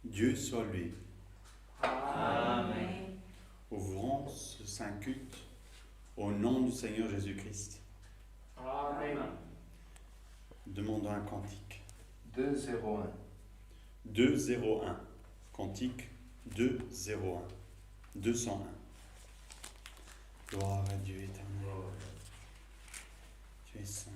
Dieu soit loué. Amen. Ouvrons ce saint culte au nom du Seigneur Jésus-Christ. Amen. Demandons un cantique. 201. 201. Cantique 201. 201. Gloire à Dieu éternel. Tu es saint.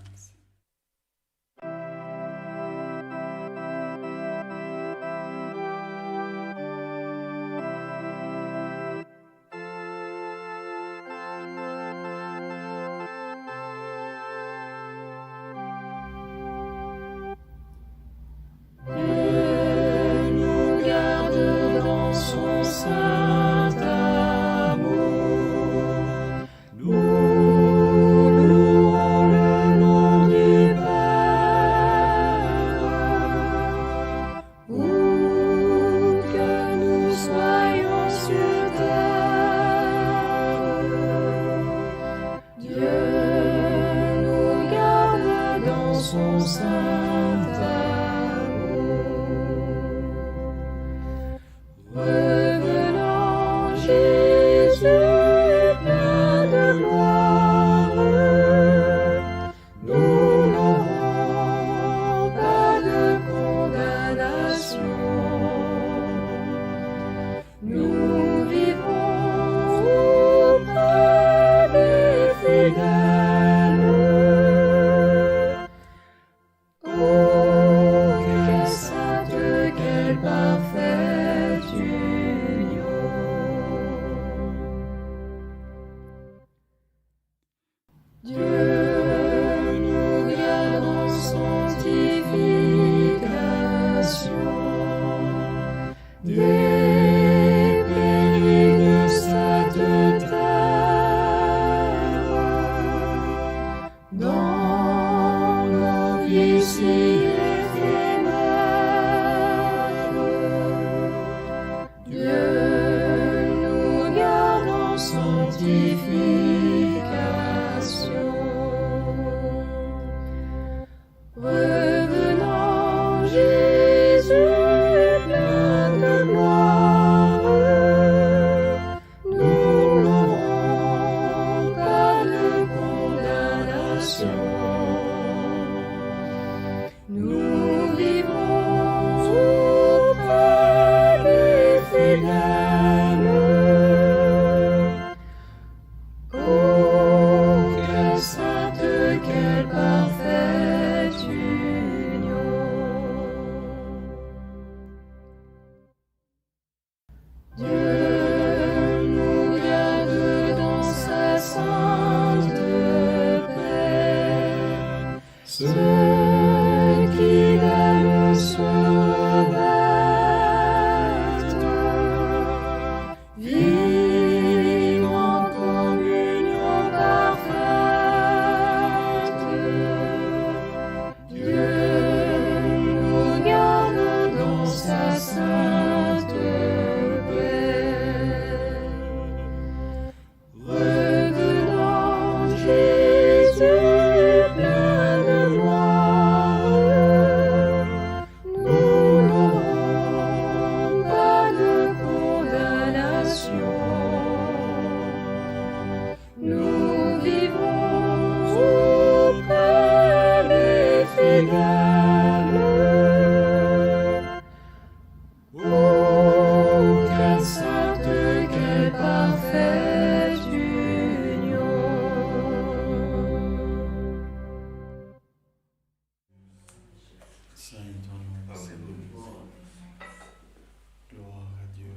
Gloire à Dieu.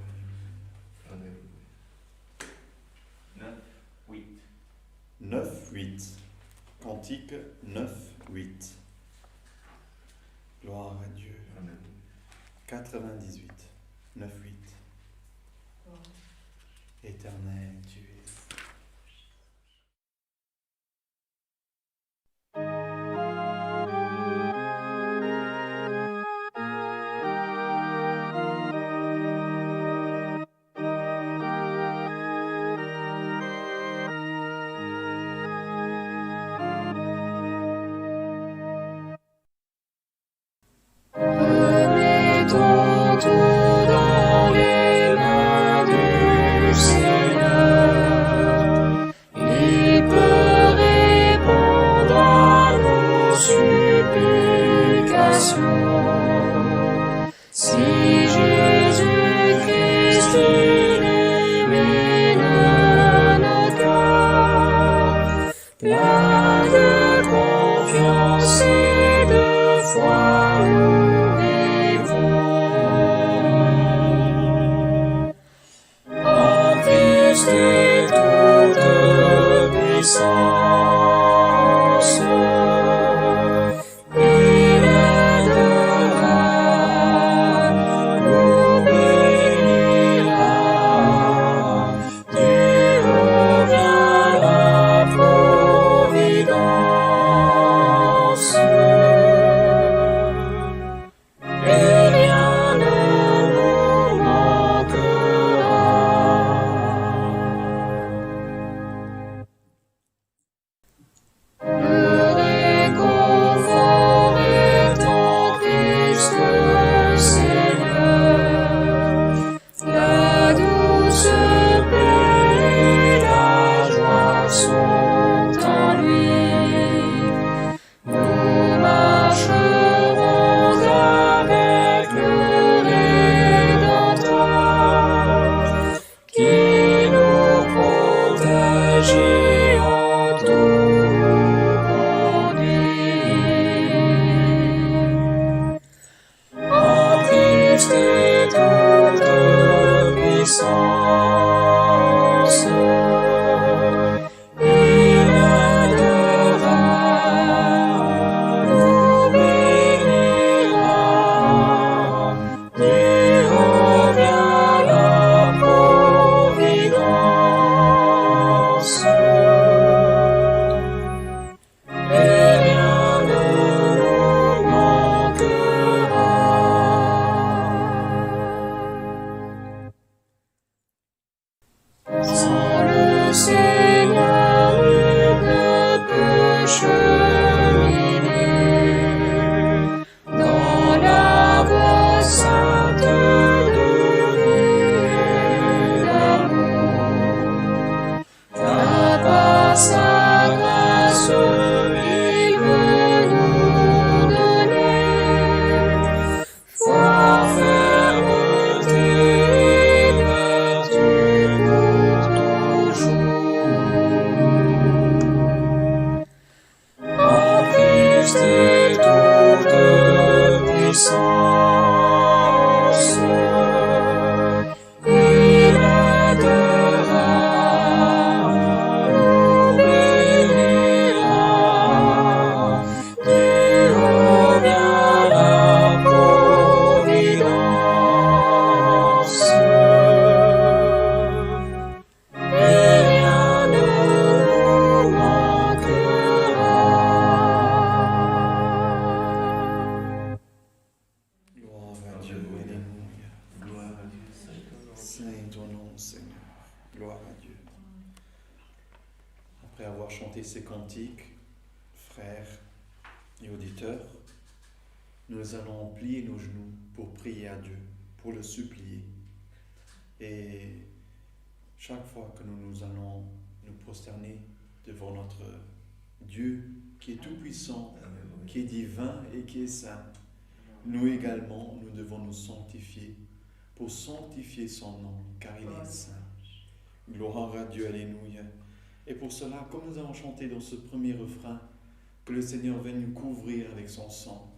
Alléluia. 9-8. Cantique 9-8. Gloire à Dieu. Amen. 98. 9-8. Éternel, tu es. Remettons tout Gloire à Dieu. Après avoir chanté ces cantiques, frères et auditeurs, nous allons plier nos genoux pour prier à Dieu, pour le supplier. Et chaque fois que nous allons nous prosterner devant notre Dieu qui est tout-puissant, qui est divin et qui est saint, nous également, nous devons nous sanctifier pour sanctifier son nom, car il est saint. Gloire à Dieu, alléluia. Et pour cela, comme nous avons chanté dans ce premier refrain, que le Seigneur vienne nous couvrir avec son sang,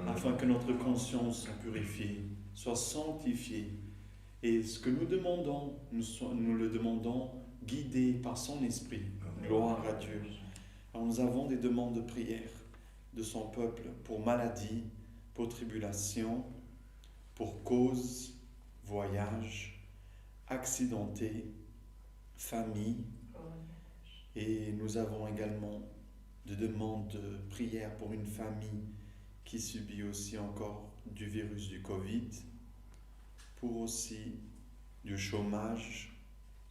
afin que notre conscience soit purifiée, soit sanctifiée. Et ce que nous demandons, nous le demandons guidé par son esprit. Gloire à Dieu. Alors nous avons des demandes de prière de son peuple pour maladie, pour tribulation, pour cause, voyage, accidenté, famille. Et nous avons également des demandes de prière pour une famille qui subit aussi encore du virus du Covid, pour aussi du chômage,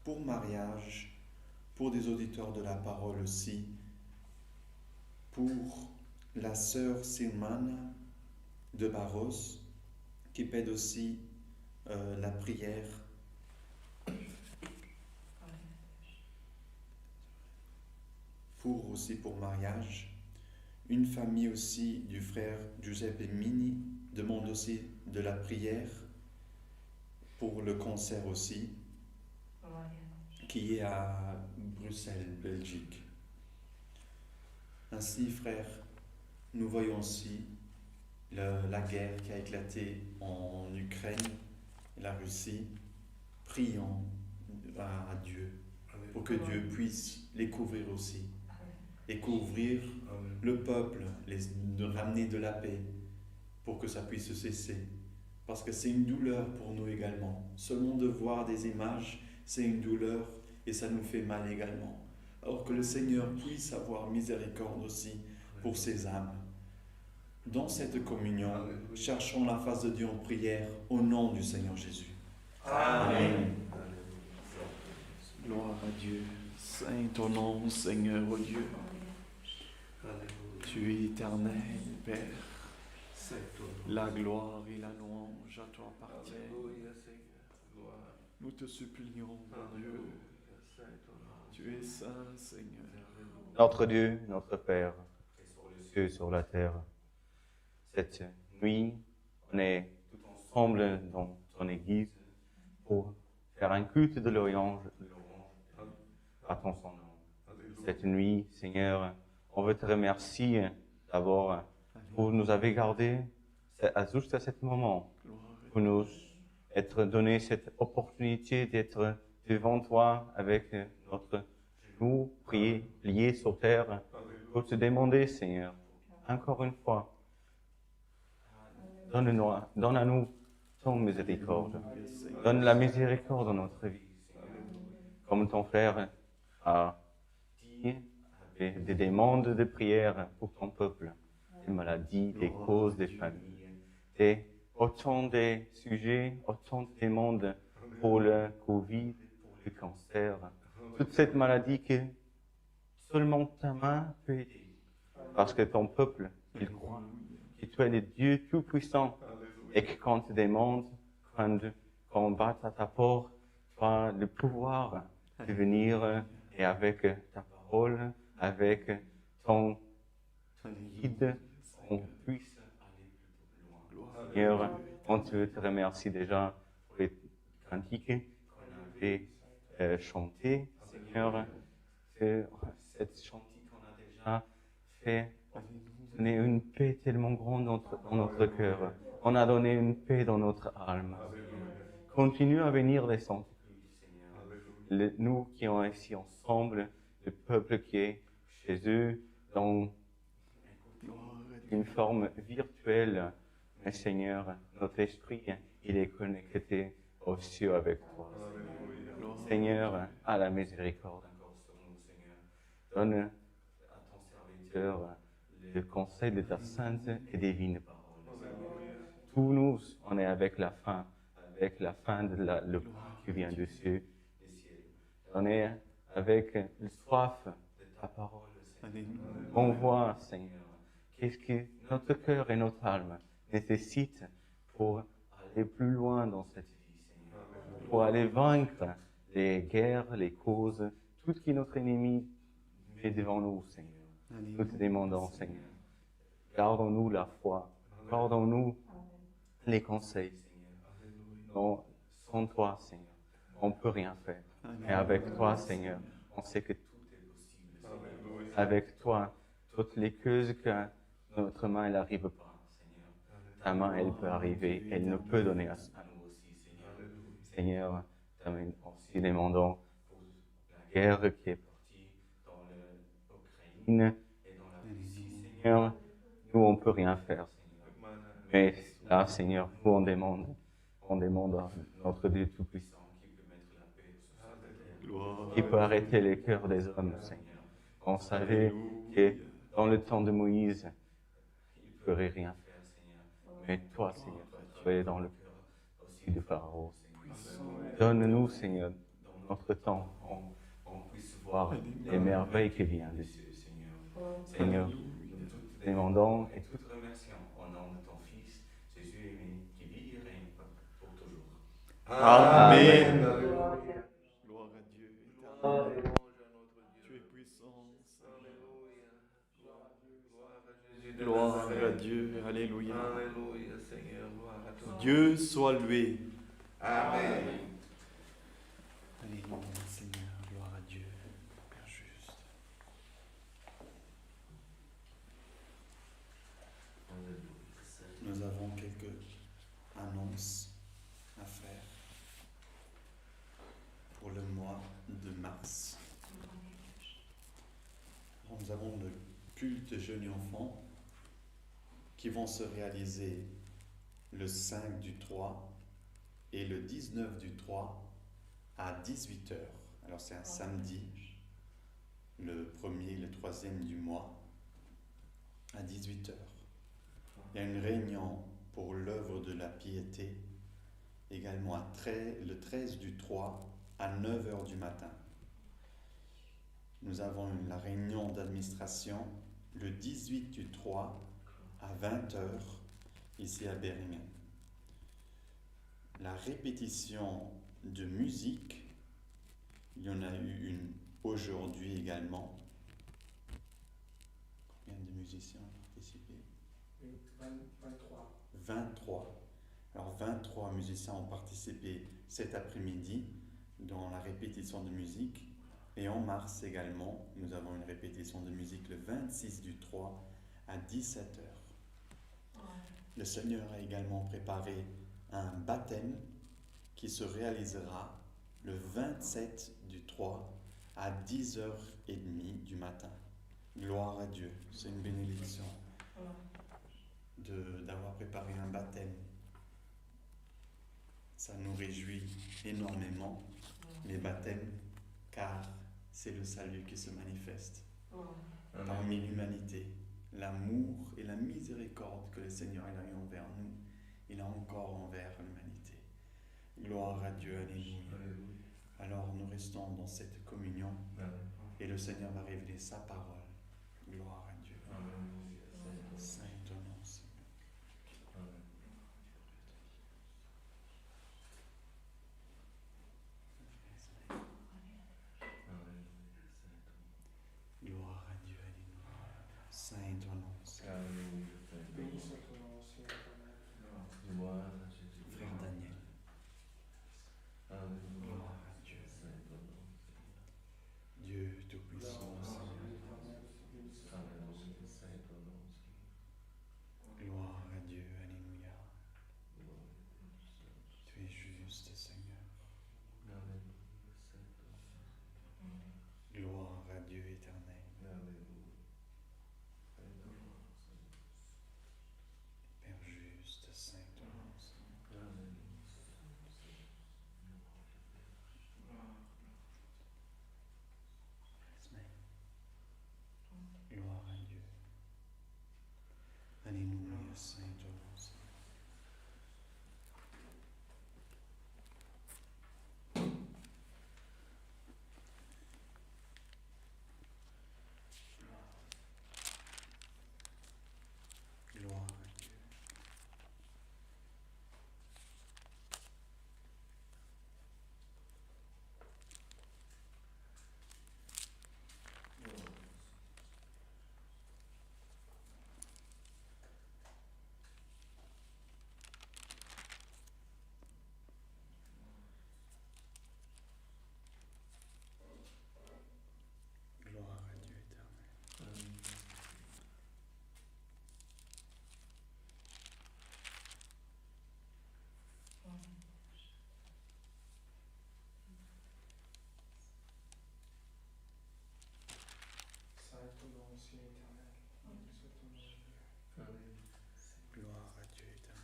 pour mariage, pour des auditeurs de la parole aussi, pour la sœur Silmane de Barros, qui pède aussi la prière. Pour mariage. Une famille aussi du frère Giuseppe Mini demande aussi de la prière pour le cancer aussi, qui est à Bruxelles, Belgique. Ainsi, frères, nous voyons aussi la guerre qui a éclaté en Ukraine et la Russie. Prions à Dieu pour que Dieu puisse les couvrir aussi et couvrir le peuple, de ramener de la paix pour que ça puisse cesser. Parce que c'est une douleur pour nous également. Seulement de voir des images, c'est une douleur et ça nous fait mal également. Alors que le Seigneur puisse avoir miséricorde aussi pour ces âmes. Dans cette communion, cherchons la face de Dieu en prière au nom du Seigneur Jésus. Amen. Gloire à Dieu. Saint ton nom, Seigneur, ô Dieu. Tu es éternel, Père. La gloire et la louange à toi appartiennent. Nous te supplions, mon Dieu. Tu es saint, Seigneur. Notre Dieu, notre Père, cieux sur la terre. Cette nuit, on est tous ensemble dans ton église pour faire un culte de louange à ton son nom. Cette nuit, Seigneur, on veut te remercier d'abord pour nous avoir gardés juste à ce moment, pour nous être donné cette opportunité d'être devant toi avec notre genou plié sur terre, pour te demander, Seigneur, encore une fois, donne à nous ton miséricorde. Donne la miséricorde dans notre vie. Comme ton frère a dit, des demandes de prière pour ton peuple, des maladies, des causes, des familles, autant de sujets, autant de demandes pour le Covid, pour le cancer, toute cette maladie que seulement ta main peut aider. Parce que ton peuple, il croit que tu es le Dieu tout-puissant et que quand tu demandes, quand on bat à ta porte, tu as le pouvoir de venir et avec ta parole, avec ton guide, on puisse aller plus loin. Seigneur, on te remercie déjà pour les cantiques qu'on avait chantés. Seigneur, cette chantique qu'on a déjà fait donner une paix tellement grande dans notre cœur. On a donné une paix dans notre âme. Continue à venir les saints, Seigneur. Nous qui sommes ici ensemble, le peuple qui est chez eux, dans une forme virtuelle. Mais Seigneur, notre esprit, il est connecté aux cieux avec toi. Seigneur, à la miséricorde encore sur nous, Seigneur. Donne à ton serviteur le conseil de ta sainte et divine parole. Tous nous, on est avec la fin de le qui vient du ciel. On est avec soif de ta parole, Seigneur. Alléluia. On voit, Seigneur, qu'est-ce que notre cœur et notre âme nécessitent pour aller plus loin dans cette vie, Seigneur. Pour aller vaincre les guerres, les causes, tout ce qui est notre ennemi met devant nous, Seigneur. Nous te demandons, Seigneur. Gardons-nous la foi. Gardons-nous les conseils, Seigneur. Non, sans toi, Seigneur, on ne peut rien faire. Et avec toi, Seigneur, on sait que tout est possible, Seigneur. Avec toi, toutes les choses que notre main, elle n'arrive pas, Seigneur. Ta main, elle peut arriver, elle nous peut donner à nous aussi, Seigneur. Seigneur, aussi demandons pour la guerre qui est partie dans l'Ukraine et dans la Russie, Seigneur. Nous, on ne peut rien faire, Seigneur. Mais là, Seigneur, nous, on demande à notre Dieu Tout-Puissant qui peut mettre la paix sur cette terre, qui peut arrêter les cœurs des hommes, Seigneur. On savait que dans le temps de Moïse, il ne ferait rien faire, Seigneur. Mais toi, Seigneur, tu es dans le cœur aussi de Pharaon, Seigneur. Donne-nous, Seigneur, dans notre temps, on puisse voir les merveilles qui viennent des cieux, Seigneur. Seigneur, nous te demandons et tout te remercions au nom de ton Fils, Jésus aimé, qui vit et règne pour toujours. Amen. Gloire à Dieu. Éternel. Tu es puissant. Gloire à Dieu. Alléluia. Alléluia, Seigneur. Gloire à toi. Dieu soit loué. Amen. Alléluia, Seigneur. Gloire à Dieu. Père juste. Nous avons quelques annonces à faire pour le mois de mars. Nous avons le culte de jeunes enfants qui vont se réaliser le 5 du 3 et le 19 du 3 à 18h. Alors c'est un samedi, le premier et le troisième du mois, à 18h. Il y a une réunion pour l'œuvre de la piété, également le 13 du 3 à 9h du matin. Nous avons la réunion d'administration le 18 du 3 à 20h ici à Berringen. La répétition de musique, il y en a eu une aujourd'hui également. Combien de musiciens ont participé ? 23. 23. Alors 23 musiciens ont participé cet après-midi dans la répétition de musique. Et en mars également, nous avons une répétition de musique le 26 du 3 à 17h. Le Seigneur a également préparé un baptême qui se réalisera le 27 du 3 à 10h30 du matin. Gloire à Dieu, c'est une bénédiction d'avoir préparé un baptême. Ça nous réjouit énormément, les baptêmes, car c'est le salut qui se manifeste parmi l'humanité. L'amour et la miséricorde que le Seigneur a eu envers nous, il a encore envers l'humanité. Gloire à Dieu, alléluia. Alors nous restons dans cette communion et le Seigneur va révéler sa parole. Gloire à Dieu. Saint ton nom, Seigneur. Gloire à Dieu, alléluia. Saint ton nom, Seigneur. Béni soit ton nom, Seigneur éternel. Frère Daniel. Gloire à Dieu. Dieu Tout-Puissant, Seigneur. ancien éternel. Béni soit ton nom, Dieu. Amen. Gloire à Dieu éternel.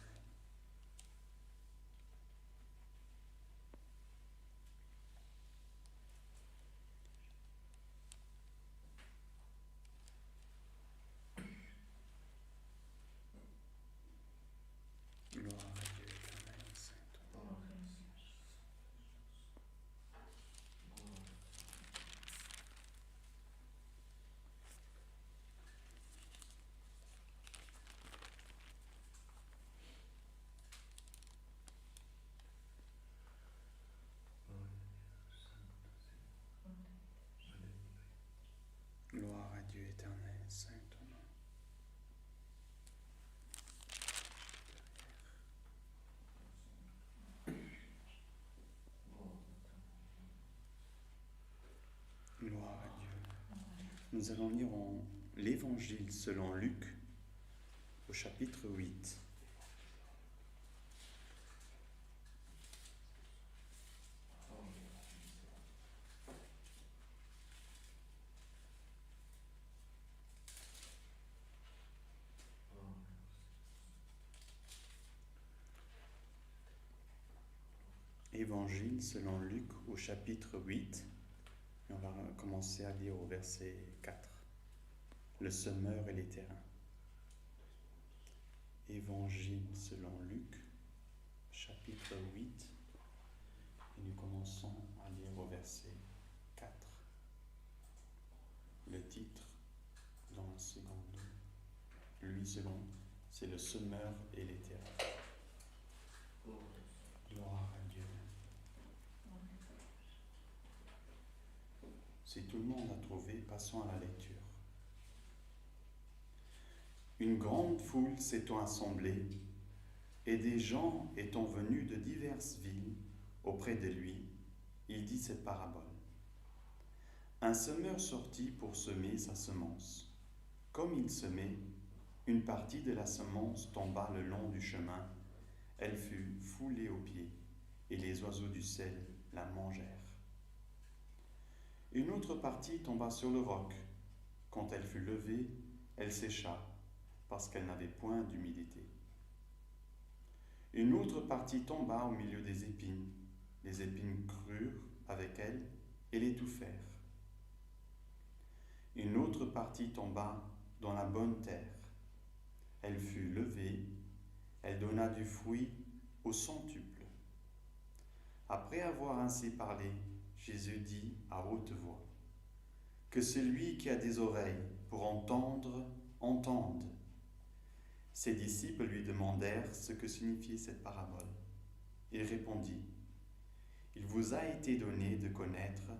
Gloire à Dieu éternel, saint ton nom. Gloire à Dieu éternel, saint ton nom. Gloire à Dieu. Nous allons lire l'Évangile selon Luc au chapitre 8. Évangile selon Luc au chapitre 8. Et on va commencer à lire au verset 4. Le semeur et les terrains. Évangile selon Luc, chapitre 8. Et nous commençons à lire au verset 4. Le titre, dans la seconde, 8 secondes, c'est le semeur et les terrains. Gloire à Dieu. Si tout le monde a trouvé, passons à la lecture. Une grande foule s'étant assemblée, et des gens étant venus de diverses villes auprès de lui, il dit cette parabole. Un semeur sortit pour semer sa semence. Comme il semait, une partie de la semence tomba le long du chemin. Elle fut foulée aux pieds, et les oiseaux du ciel la mangèrent. Une autre partie tomba sur le roc. Quand elle fut levée, elle sécha, parce qu'elle n'avait point d'humidité. Une autre partie tomba au milieu des épines. Les épines crurent avec elle et l'étouffèrent. Une autre partie tomba dans la bonne terre. Elle fut levée, elle donna du fruit au centuple. Après avoir ainsi parlé, Jésus dit à haute voix, « Que celui qui a des oreilles pour entendre, entende. » Ses disciples lui demandèrent ce que signifiait cette parabole. Il répondit, « Il vous a été donné de connaître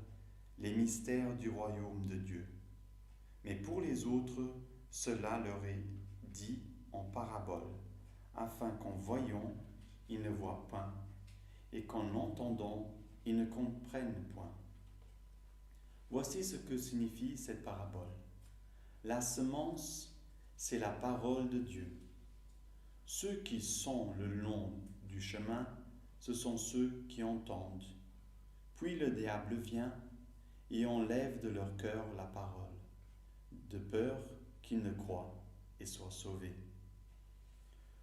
les mystères du royaume de Dieu. Mais pour les autres, cela leur est dit en parabole, afin qu'en voyant, ils ne voient point, et qu'en entendant, ils ne comprennent point. Voici ce que signifie cette parabole. La semence, c'est la parole de Dieu. Ceux qui sont le long du chemin, ce sont ceux qui entendent. Puis le diable vient et enlève de leur cœur la parole, de peur qu'ils ne croient et soient sauvés.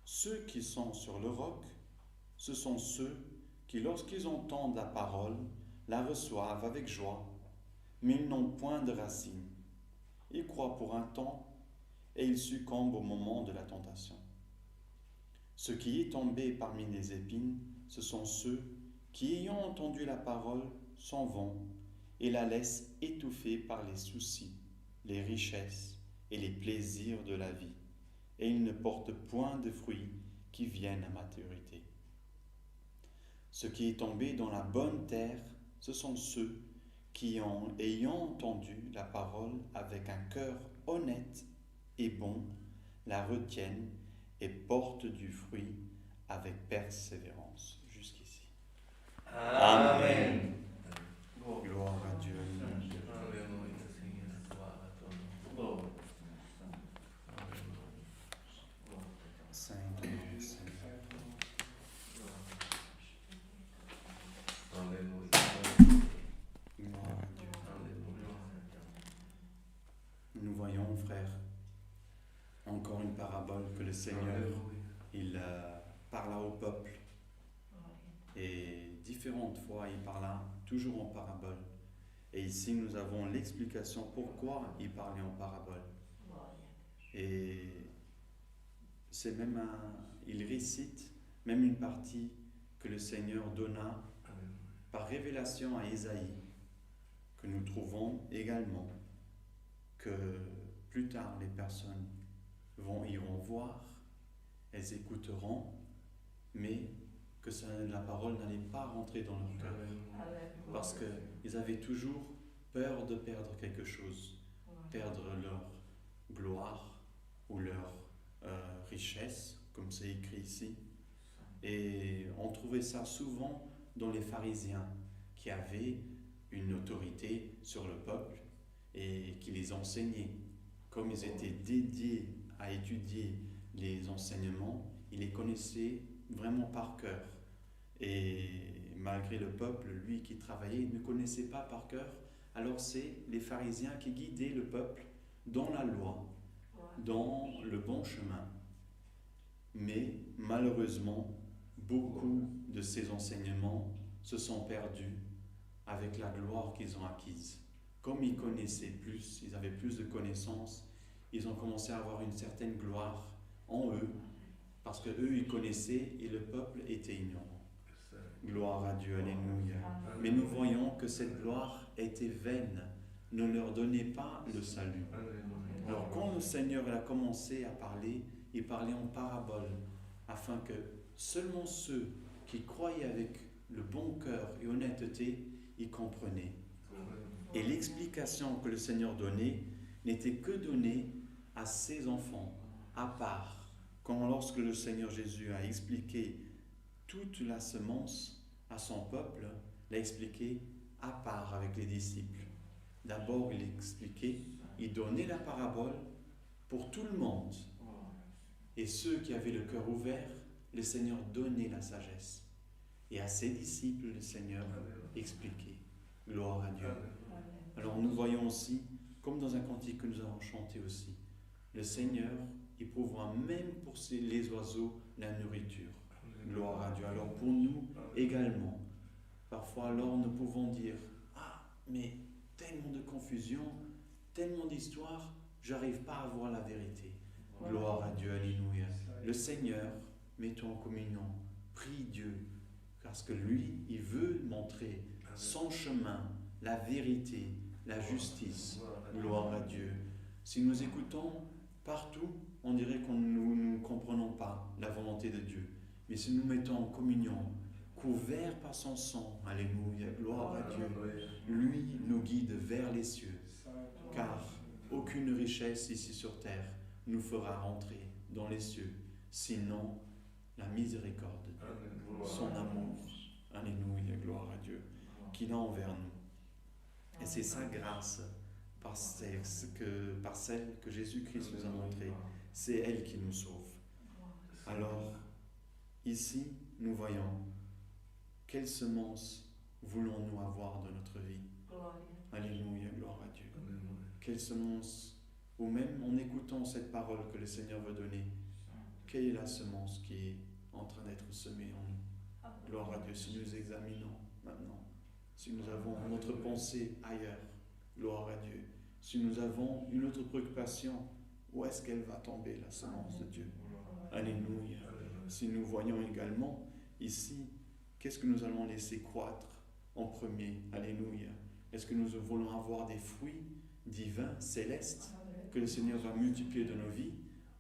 Ceux qui sont sur le roc, ce sont ceux qui, lorsqu'ils entendent la parole, la reçoivent avec joie, mais ils n'ont point de racines. Ils croient pour un temps et ils succombent au moment de la tentation. Ce qui est tombé parmi les épines, ce sont ceux qui, ayant entendu la parole, s'en vont et la laissent étouffer par les soucis, les richesses et les plaisirs de la vie, et ils ne portent point de fruits qui viennent à maturité. Ce qui est tombé dans la bonne terre, ce sont ceux qui, ayant entendu la parole avec un cœur honnête et bon, la retiennent et portent du fruit avec persévérance. Jusqu'ici. Amen. Gloire à Dieu. Alléluia, Seigneur, gloire à ton nom. Saint ton nom, Seigneur. Alléluia. Gloire à Dieu. Alléluia. Nous voyons, frères le Seigneur, il parla au peuple. Et différentes fois, il parla toujours en parabole. Et ici, nous avons l'explication pourquoi il parlait en parabole. Et c'est même il récite même une partie que le Seigneur donna par révélation à Ésaïe, que nous trouvons également, que plus tard les personnes iront voir, elles écouteront, mais que la parole n'allait pas rentrer dans leur cœur. Parce qu'ils avaient toujours peur de perdre quelque chose, perdre leur gloire ou leur richesse, comme c'est écrit ici. Et on trouvait ça souvent dans les pharisiens qui avaient une autorité sur le peuple et qui les enseignaient. Comme ils étaient dédiés à étudier les enseignements, ils les connaissaient vraiment par cœur. Et malgré le peuple, lui qui travaillait, ne connaissait pas par cœur. Alors c'est les pharisiens qui guidaient le peuple dans la loi, dans le bon chemin. Mais malheureusement, beaucoup de ces enseignements se sont perdus avec la gloire qu'ils ont acquise. Comme ils connaissaient plus, ils avaient plus de connaissances, ils ont commencé à avoir une certaine gloire en eux, parce que eux ils connaissaient et le peuple était ignorant. Gloire à Dieu, alléluia. Mais nous voyons que cette gloire était vaine, ne leur donnait pas le salut. Alors quand le Seigneur a commencé à parler, il parlait en parabole, afin que seulement ceux qui croyaient avec le bon cœur et honnêteté, ils comprenaient. Et l'explication que le Seigneur donnait n'était que donnée à ses enfants, à part. Lorsque le Seigneur Jésus a expliqué toute la semence à son peuple, l'a expliqué à part avec les disciples. D'abord, il expliquait, il donnait la parabole pour tout le monde. Et ceux qui avaient le cœur ouvert, le Seigneur donnait la sagesse. Et à ses disciples, le Seigneur expliquait. Gloire à Dieu. Alors nous voyons aussi, comme dans un cantique que nous avons chanté aussi, le Seigneur, il pourvoit même pour les oiseaux la nourriture. Gloire à Dieu. Alors pour nous également, parfois alors nous pouvons dire, ah, mais tellement de confusion, tellement d'histoires, j'arrive pas à voir la vérité. Gloire à Dieu, alléluia. Le Seigneur, mettons en communion, prie Dieu, parce que lui, il veut montrer son chemin, la vérité, la justice. Gloire à Dieu. Si nous écoutons partout, on dirait que nous ne comprenons pas la volonté de Dieu. Mais si nous mettons en communion, couverts par son sang, alléluia, gloire à Dieu, lui nous guide vers les cieux, car aucune richesse ici sur terre nous fera rentrer dans les cieux, sinon la miséricorde de Dieu, son amour, alléluia, gloire à Dieu, qu'il a envers nous. Et c'est sa grâce, par celle que Jésus-Christ nous a montrée, c'est elle qui nous sauve. Alors, ici, nous voyons quelle semence voulons-nous avoir dans notre vie. Alléluia, gloire à Dieu. Quelle semence, ou même en écoutant cette parole que le Seigneur veut donner, quelle est la semence qui est en train d'être semée en nous. Gloire à Dieu, si nous examinons maintenant, si nous avons notre pensée ailleurs, gloire à Dieu, si nous avons une autre préoccupation, où est-ce qu'elle va tomber, la semence de Dieu. Alléluia. Si nous voyons également ici, qu'est-ce que nous allons laisser croître en premier. Alléluia. Est-ce que nous voulons avoir des fruits divins, célestes, que le Seigneur va multiplier dans nos vies,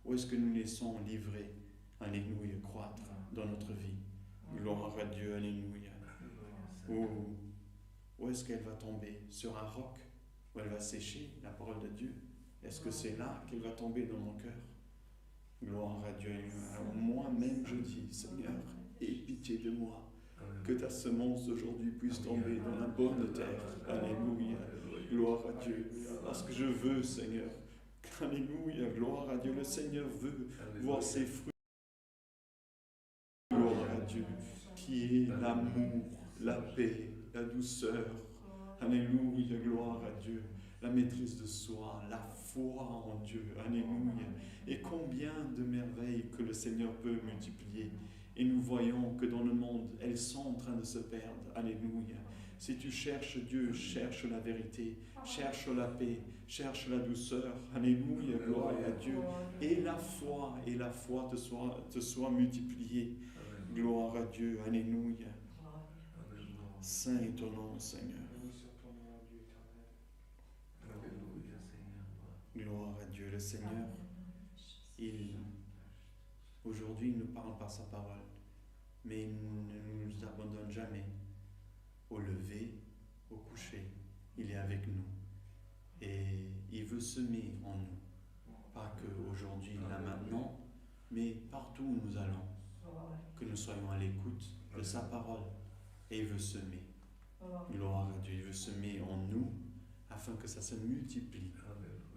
ou est-ce que nous laissons livrer, alléluia, croître dans notre vie. Gloire à Dieu, alléluia. Où est-ce qu'elle va tomber? Sur un roc, où elle va sécher, la parole de Dieu? Est-ce que c'est là qu'elle va tomber dans mon cœur? Gloire à Dieu. Alors moi-même je dis, Seigneur, aie pitié de moi, que ta semence aujourd'hui puisse tomber dans la bonne terre. Alléluia. Gloire à Dieu. Parce que je veux, Seigneur. Alléluia. Gloire à Dieu. Le Seigneur veut voir ses fruits. Gloire à Dieu. Qui est l'amour, la paix, la douceur. Alléluia. Gloire à Dieu. la maîtrise de soi, la foi en Dieu. Alléluia. Et combien de merveilles que le Seigneur peut multiplier. Et nous voyons que dans le monde, elles sont en train de se perdre. Alléluia. Si tu cherches Dieu, cherche la vérité, cherche la paix, cherche la douceur. Alléluia, gloire à Dieu. Et la foi te soit multipliée. Gloire à Dieu. Alléluia. Saint est ton nom, Seigneur. Béni soit ton nom, Dieu éternel. Alléluia, Seigneur. Gloire à Dieu. Le Seigneur, aujourd'hui, il nous parle par sa parole, mais il ne nous abandonne jamais. Au lever, au coucher, il est avec nous. Et il veut semer en nous. Pas qu'aujourd'hui, là, maintenant, mais partout où nous allons. Que nous soyons à l'écoute de sa parole. Et il veut semer. Gloire à Dieu. Il veut semer en nous afin que ça se multiplie.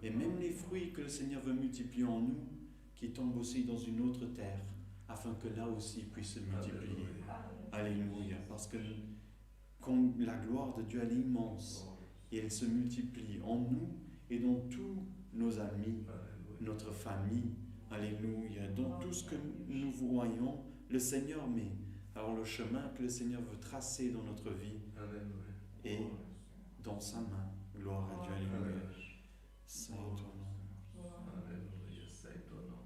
Et même les fruits que le Seigneur veut multiplier en nous, qui tombent aussi dans une autre terre, afin que là aussi puisse se multiplier. Alléluia. Parce que comme la gloire de Dieu elle est immense, et elle se multiplie en nous et dans tous nos amis, notre famille. Alléluia. Dans tout ce que nous voyons, le Seigneur met. Alors le chemin que le Seigneur veut tracer dans notre vie est dans sa main. Gloire à Dieu. Alléluia. Saint est ton nom. Alléluia, c'est ton nom.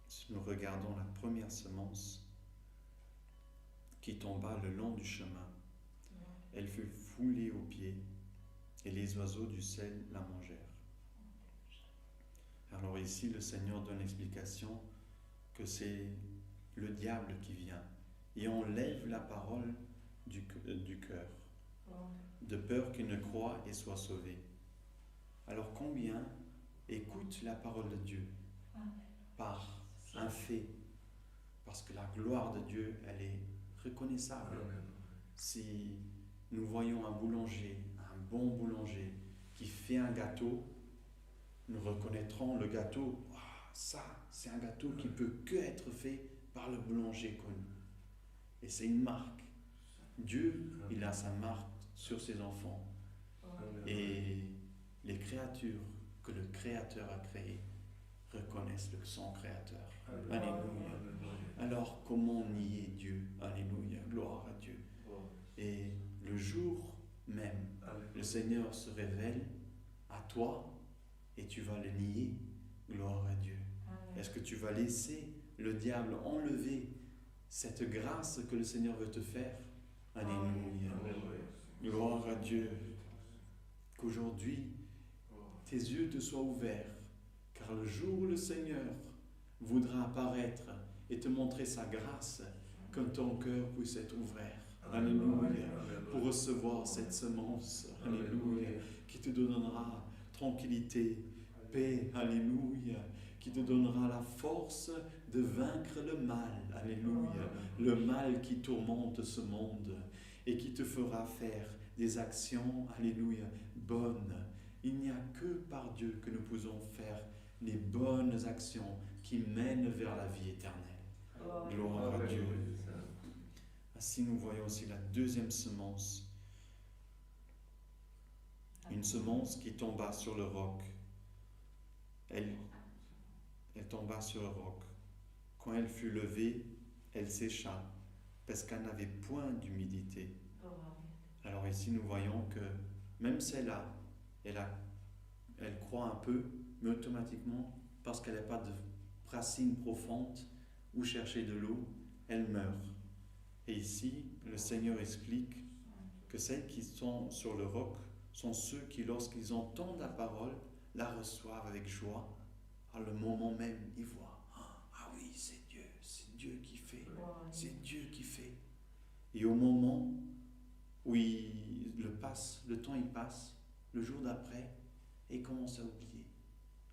Si nous regardons la première semence qui tomba le long du chemin, elle fut foulée aux pieds et les oiseaux du ciel la mangèrent. Alors ici, le Seigneur donne l'explication que c'est le diable qui vient et enlève la parole du cœur, de peur qu'il ne croie et soit sauvé. Alors combien écoute la parole de Dieu par un fait, parce que la gloire de Dieu, elle est reconnaissable. Si nous voyons un boulanger, un bon boulanger, qui fait un gâteau, nous reconnaîtrons le gâteau. Ah, ça, c'est un gâteau qui peut que être fait par le boulanger connu. Et c'est une marque. Dieu, il a sa marque sur ses enfants. Et les créatures que le Créateur a créées reconnaissent son Créateur. Alléluia. Alors, comment nier Dieu? Alléluia. Gloire à Dieu. Et le jour même, le Seigneur se révèle à toi et tu vas le nier. Gloire à Dieu. Est-ce que tu vas laisser le diable enlever cette grâce que le Seigneur veut te faire? Alléluia. Gloire à Dieu. Qu'aujourd'hui, tes yeux te soient ouverts, car le jour où le Seigneur voudra apparaître et te montrer sa grâce, que ton cœur puisse être ouvert. Alléluia. Pour recevoir cette semence. Alléluia. Qui te donnera tranquillité, paix. Alléluia. Qui te donnera la force de vaincre le mal. Alléluia. Le mal qui tourmente ce monde et qui te fera faire des actions, alléluia, bonnes. Il n'y a que par Dieu que nous pouvons faire les bonnes actions qui mènent vers la vie éternelle. Gloire à Dieu. Ainsi, nous voyons aussi la deuxième semence. Une semence qui tomba sur le roc. Elle tomba sur le roc. Quand elle fut levée, elle sécha, parce qu'elle n'avait point d'humidité. Alors ici, nous voyons que même celle-là, elle croît un peu, mais automatiquement, parce qu'elle n'a pas de racines profondes où chercher de l'eau, elle meurt. Et ici, le Seigneur explique que celles qui sont sur le roc sont ceux qui, lorsqu'ils entendent la parole, la reçoivent avec joie. À le moment même, ils voient, ah oui, c'est Dieu qui fait, c'est Dieu qui fait. Et au moment où le temps il passe, le jour d'après, et ils commencent à oublier.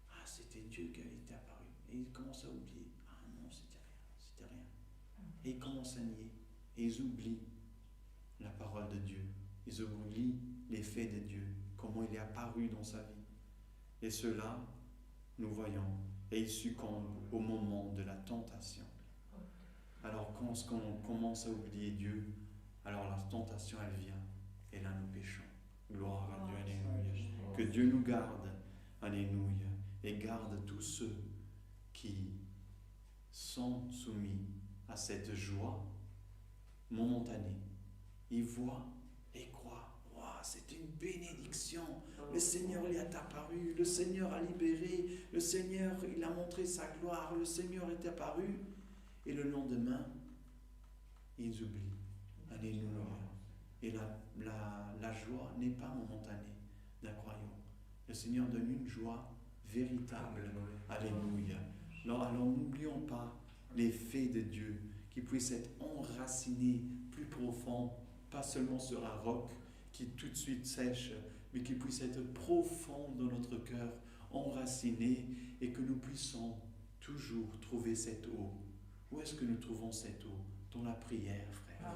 Ah, c'était Dieu qui était apparu. Et ils commencent à oublier. Ah non, c'était rien. Et ils commencent à nier. Et ils oublient la parole de Dieu. Ils oublient les faits de Dieu, comment il est apparu dans sa vie. Et cela, nous voyons, et ils succombent au moment de la tentation. Alors quand on commence à oublier Dieu, alors la tentation, elle vient. et là nous péchons. Gloire à Dieu, alléluia. Que Dieu nous garde, alléluia, et garde tous ceux qui sont soumis à cette joie momentanée. Ils voient et croient. Wow, c'est une bénédiction. Le Seigneur lui est apparu, le Seigneur a libéré, le Seigneur il a montré sa gloire, le Seigneur est apparu. Et le lendemain, ils oublient. Alléluia. Et la joie n'est pas momentanée d'un croyant. Le Seigneur donne une joie véritable. Alléluia. Alors n'oublions pas les faits de Dieu qui puissent être enracinés plus profond, pas seulement sur un roc qui tout de suite sèche, mais qui puisse être profond dans notre cœur, enraciné, et que nous puissions toujours trouver cette eau. Où est-ce que nous trouvons cette eau? Dans la prière, frère.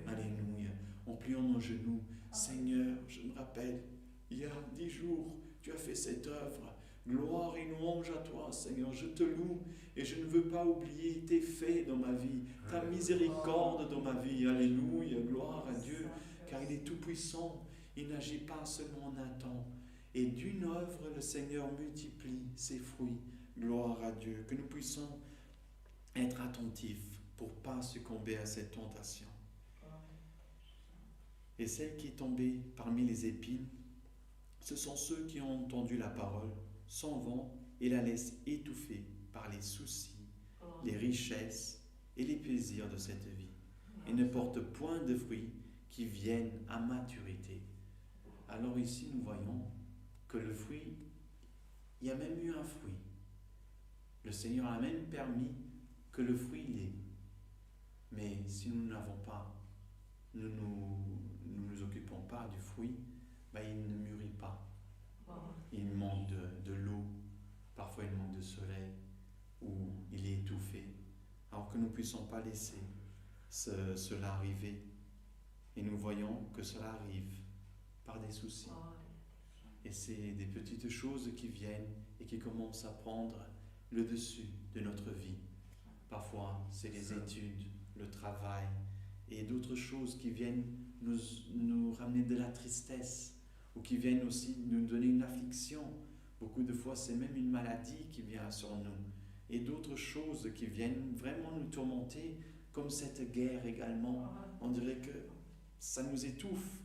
Alléluia. En pliant nos genoux. Seigneur, je me rappelle, il y a 10 jours, tu as fait cette œuvre. Gloire et louange à toi, Seigneur. Je te loue et je ne veux pas oublier tes faits dans ma vie, ta miséricorde dans ma vie. Alléluia. Gloire à Dieu, car il est tout-puissant. Il n'agit pas seulement en un temps. Et d'une œuvre, le Seigneur multiplie ses fruits. Gloire à Dieu. Que nous puissions être attentifs pour ne pas succomber à cette tentation. Et celle qui est tombée parmi les épines, ce sont ceux qui ont entendu la parole, s'en vont et la laissent étouffer par les soucis, les richesses et les plaisirs de cette vie, et ne portent point de fruits qui viennent à maturité. Alors ici, nous voyons que le fruit, il y a même eu un fruit. Le Seigneur a même permis que le fruit l'ait. Mais si nous n'avons pas, nous nous occupons pas du fruit, il ne mûrit pas. Il manque de l'eau, parfois il manque de soleil, ou il est étouffé. Alors que nous ne puissions pas laisser cela arriver. Et nous voyons que cela arrive par des soucis. Et c'est des petites choses qui viennent et qui commencent à prendre le dessus de notre vie. Parfois, c'est les études, le travail et d'autres choses qui viennent nous ramener de la tristesse ou qui viennent aussi nous donner une affliction. Beaucoup de fois, c'est même une maladie qui vient sur nous et d'autres choses qui viennent vraiment nous tourmenter, comme cette guerre également. On dirait que ça nous étouffe,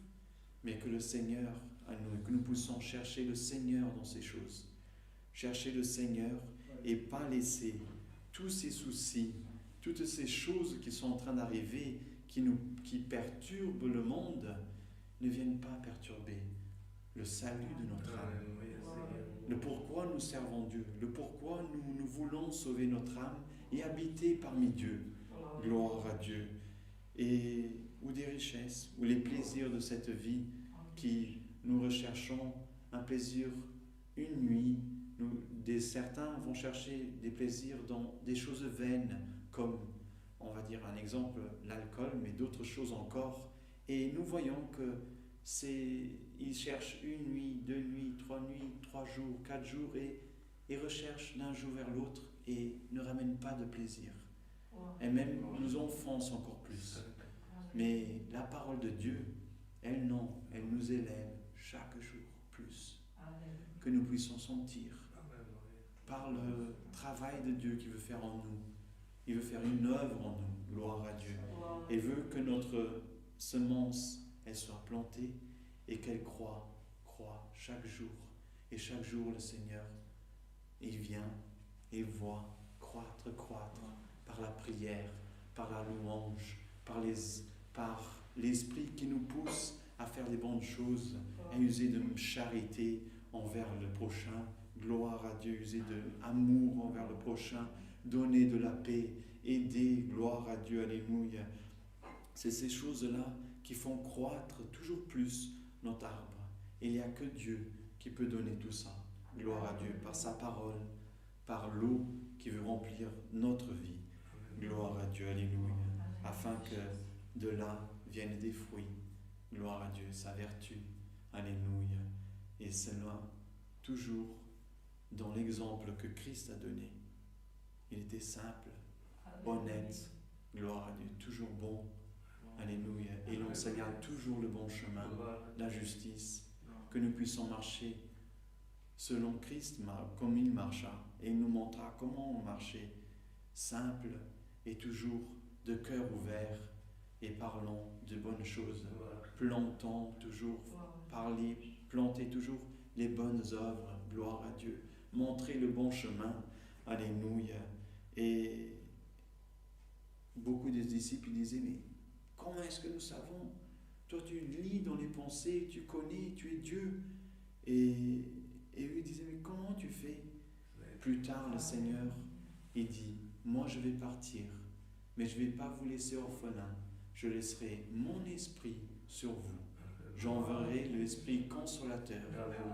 mais que le Seigneur, que nous puissions chercher le Seigneur dans ces choses. Chercher le Seigneur et pas laisser tous ces soucis, toutes ces choses qui sont en train d'arriver, qui perturbent le monde, ne viennent pas perturber le salut de notre âme. Le pourquoi nous servons Dieu, le pourquoi nous voulons sauver notre âme et habiter parmi Dieu. Gloire à Dieu. Ou des richesses, ou les plaisirs de cette vie qui nous recherchons un plaisir une nuit. Certains vont chercher des plaisirs dans des choses vaines, comme, on va dire un exemple, l'alcool, mais d'autres choses encore. Et nous voyons que ils cherchent une nuit, 2 nuits, 3 nuits, 3 jours, 4 jours, et recherchent d'un jour vers l'autre et ne ramènent pas de plaisir. Et même nous enfoncent encore plus. Mais la parole de Dieu, elle nous élève chaque jour plus. Que nous puissions sentir par le travail de Dieu qu'il veut faire en nous. Il veut faire une œuvre en nous, gloire à Dieu. Et veut que notre semence, elle soit plantée et qu'elle croît chaque jour. Et chaque jour, le Seigneur, il vient et voit croître par la prière, par la louange, par l'esprit qui nous pousse à faire des bonnes choses, à user de charité envers le prochain. Gloire à Dieu, user d'amour envers le prochain, donner de la paix, aider, gloire à Dieu, alléluia. C'est ces choses-là qui font croître toujours plus notre arbre. Et il n'y a que Dieu qui peut donner tout ça. Gloire à Dieu, par sa parole, par l'eau qui veut remplir notre vie. Gloire à Dieu, alléluia. Afin que de là viennent des fruits. Gloire à Dieu, sa vertu. Alléluia. Et cela, toujours dans l'exemple que Christ a donné. Il était simple, honnête, gloire à Dieu, toujours bon, Alléluia. Et il enseigna toujours le bon chemin, la justice, que nous puissions marcher selon Christ, comme il marcha. Et il nous montra comment marcher, simple et toujours de cœur ouvert et parlant de bonnes choses, plantant toujours, parler, planter toujours les bonnes œuvres, gloire à Dieu, montrer le bon chemin, alléluia. Et beaucoup des disciples disaient, mais comment est-ce que nous savons? Toi tu lis dans les pensées, tu connais, tu es Dieu. Et eux disaient, mais comment tu fais? Plus tard le Seigneur, il dit, moi je vais partir, mais je ne vais pas vous laisser orphelins, je laisserai mon esprit sur vous. J'enverrai l'Esprit consolateur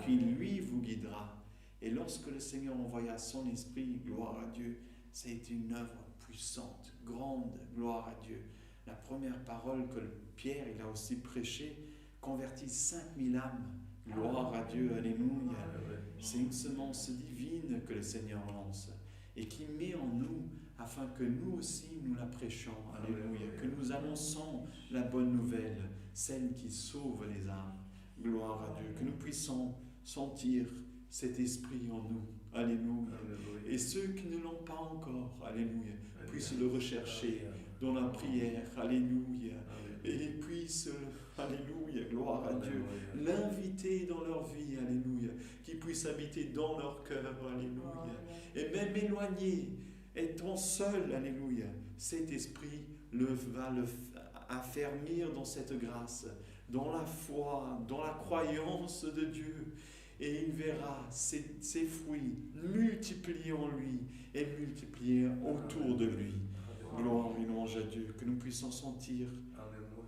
qui lui vous guidera. Et lorsque le Seigneur envoya son Esprit, gloire à Dieu, c'est une œuvre puissante, grande, gloire à Dieu. La première parole que Pierre il a aussi prêchée convertit 5000 âmes, gloire à Dieu, alléluia. C'est une semence divine que le Seigneur lance et qui met en nous afin que nous aussi nous la prêchions, alléluia, que nous annonçons la bonne nouvelle, celle qui sauve les âmes, gloire à Dieu, que nous puissions sentir cet esprit en nous, alléluia. Et ceux qui ne l'ont pas encore, alléluia, puissent le rechercher dans la prière, alléluia, et puissent, alléluia, gloire à Dieu, l'inviter dans leur vie, alléluia, qu'il puisse habiter dans leur cœur, alléluia, et même éloigné, étant seul, alléluia, cet esprit va le affermir dans cette grâce, dans la foi, dans la croyance de Dieu, et il verra ses fruits multipliés en lui et multipliés autour de lui. Gloire et louange à Dieu, que nous puissions sentir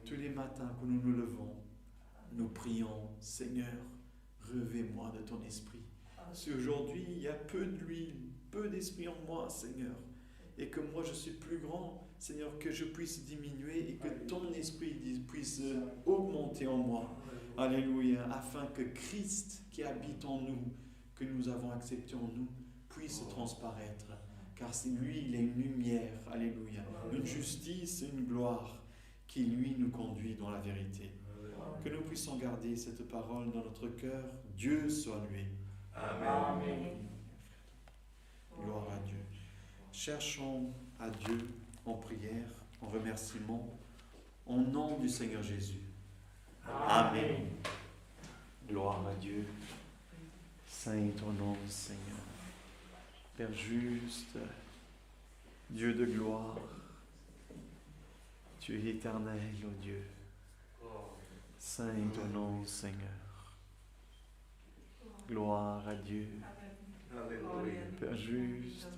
tous les matins que nous nous levons, nous prions, Seigneur, revêt-moi de ton esprit. Si aujourd'hui il y a peu d'huile, peu d'esprit en moi, Seigneur, et que moi je suis plus grand, Seigneur, que je puisse diminuer et que ton esprit puisse augmenter en moi. Alléluia, afin que Christ qui habite en nous, que nous avons accepté en nous, puisse transparaître. Car c'est lui, il est une lumière, alléluia, une justice et une gloire qui lui nous conduit dans la vérité. Que nous puissions garder cette parole dans notre cœur. Dieu soit loué. Amen. Gloire à Dieu. Cherchons à Dieu en prière, en remerciement, au nom du Seigneur Jésus. Amen. Gloire à Dieu. Saint ton nom, Seigneur. Père juste, Dieu de gloire, tu es éternel, ô Dieu. Saint ton nom, Seigneur. Gloire à Dieu. Père juste,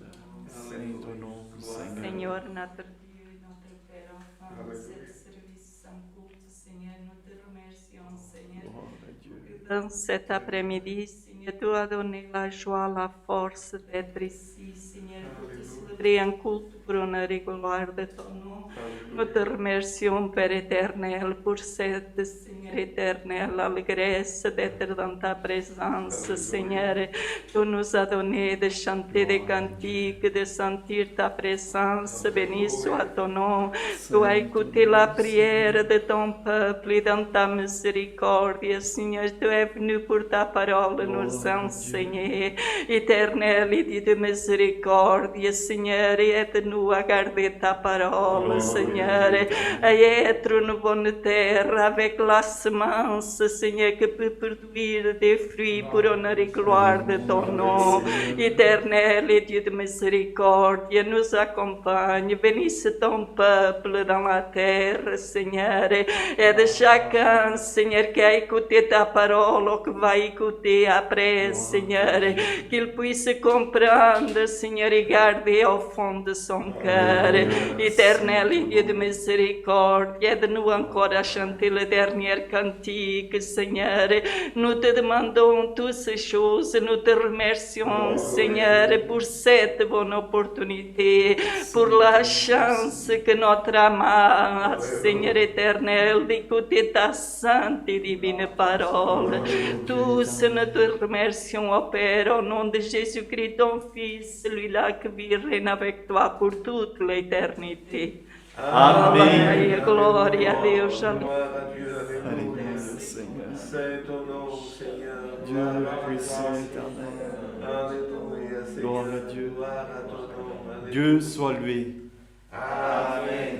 Saint ton nom, Seigneur. Seigneur, notre Dieu et notre Père, enfant de ce service sans culte, Seigneur, nous te remercions, Seigneur. Gloire à Dieu. Dans cet après-midi, Seigneur, tu as donné la joie, la force d'être ici, Seigneur, pour te célébrer un culte pour honorer gloire de ton nom. Nous te remercions, Père éternel, pour cette, Seigneur éternel, allégresse d'être dans ta présence, Seigneur. Tu nous as donné de chanter des cantiques, de sentir ta présence. Béni soit ton nom. Tu as écouté la prière de ton peuple et dans ta miséricorde, Seigneur, tu es venu pour ta parole nous enseigner. Éternel et Dieu de miséricorde, Seigneur, aide-nous à garder ta parole, Seigneur, et être une bonne terre avec la semence, Seigneur, qui peut produire des fruits pour honorer et gloire de ton nom. Éternel et Dieu de miséricorde, nous accompagne, bénisse ton peuple dans la terre, Seigneur, aide chacun, Seigneur, qui a écouté ta parole ou qui va écouter après, Seigneur, qu'il puisse comprendre, Seigneur, et garder au fond de son cœur. Éternel et Dieu de miséricorde, aide-nous encore à chanter le dernier cantique, Seigneur. Nous te demandons toutes ces choses, nous te remercions, Seigneur, pour cette bonne opportunité, pour la chance que notre âme a, Seigneur éternel, d'écouter ta sainte et divine parole. Tous nous te remercions, ô Père, au nom de Jésus-Christ, ton Fils, celui-là qui vit et règne avec toi pour toute l'éternité. Aleluia, glória a Deus. Gloire à Dieu, Alléluia, Alléluia. Seigneur. C'est ton nom, Seigneur. Dieu Gloire à puissant toi, éternel. Alléluia, Seigneur. Gloire à Dieu. Gloire à ton nom. Alléluia. Dieu soit loué. Amen.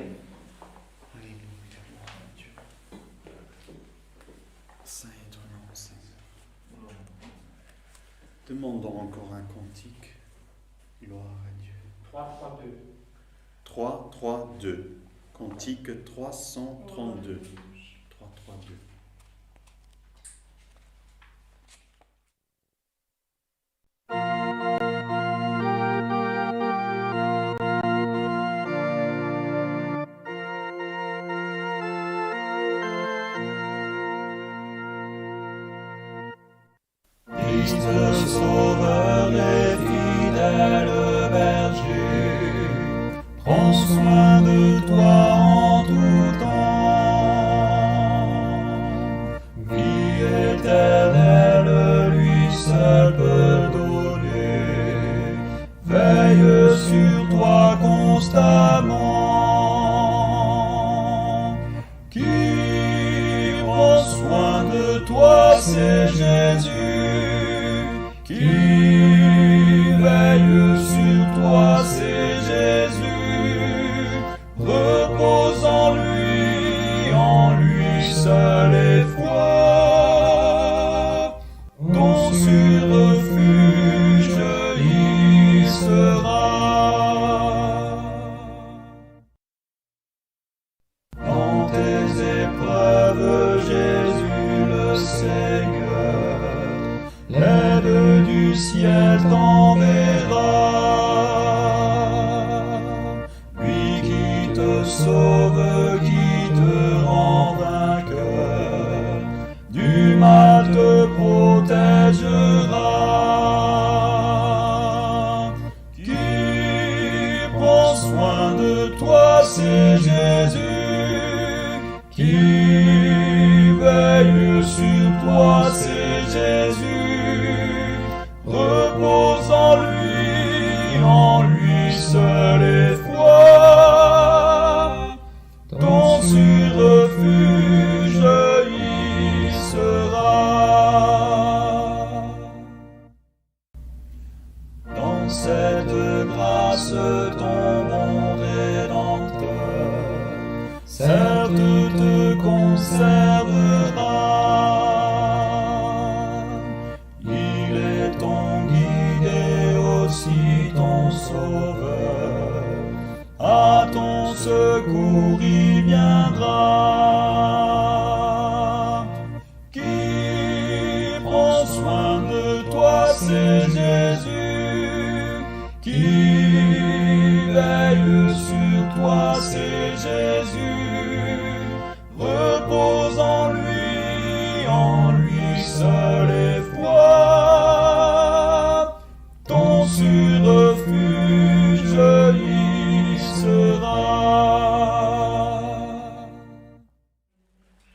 Alléluia, gloire à Dieu. Saint est ton nom, Seigneur. Demandons encore un cantique. Gloire à Dieu. 3, 3, 2. 3, 3, 2. Cantique 332. 3, 3, 2. Christ sauveur des fidèles bergers, prends soin de toi en tout temps. Vie éternelle, lui seul peut donner, veille sur toi constamment. Qui prend soin de toi, c'est Jésus. Qui veille sur toi, c'est Jésus. Repose en lui seul et foi. Ton sûr refuge y sera. Dans tes épreuves, Jésus le Seigneur, l'aide du ciel t'enverra. Lui qui te sauve, qui te rend vainqueur, du mal te protégera. Qui prend soin de toi, c'est Jésus. Qui veille sur toi, c'est Jésus. Repose en lui seul et foi. Ton sûr refuge y sera. Dans cette grâce, ton bon Rédempteur, certes te conservera. Il est ton guide et aussi ton sauveur, à ton secours il viendra. Qui prend soin de toi, c'est Jésus. Qui veille sur toi, c'est Jésus. Repose en lui seul et foi. Ton sûr refuge y sera.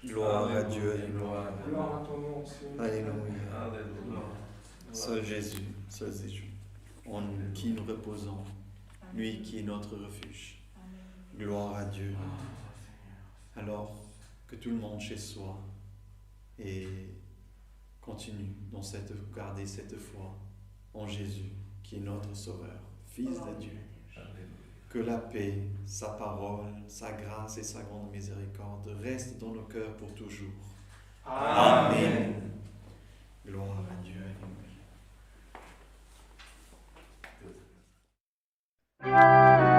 Gloire à Dieu, Gloire. Gloire à ton nom, Seigneur. Alléluia. Alléluia. Seul Jésus, en qui nous reposons, lui qui est notre refuge. Gloire à Dieu. Alors que tout le monde chez soi et continue dans garder cette foi en Jésus qui est notre Sauveur, Fils de Dieu. Que la paix, sa parole, sa grâce et sa grande miséricorde restent dans nos cœurs pour toujours. Amen. Gloire à Dieu. Alléluia.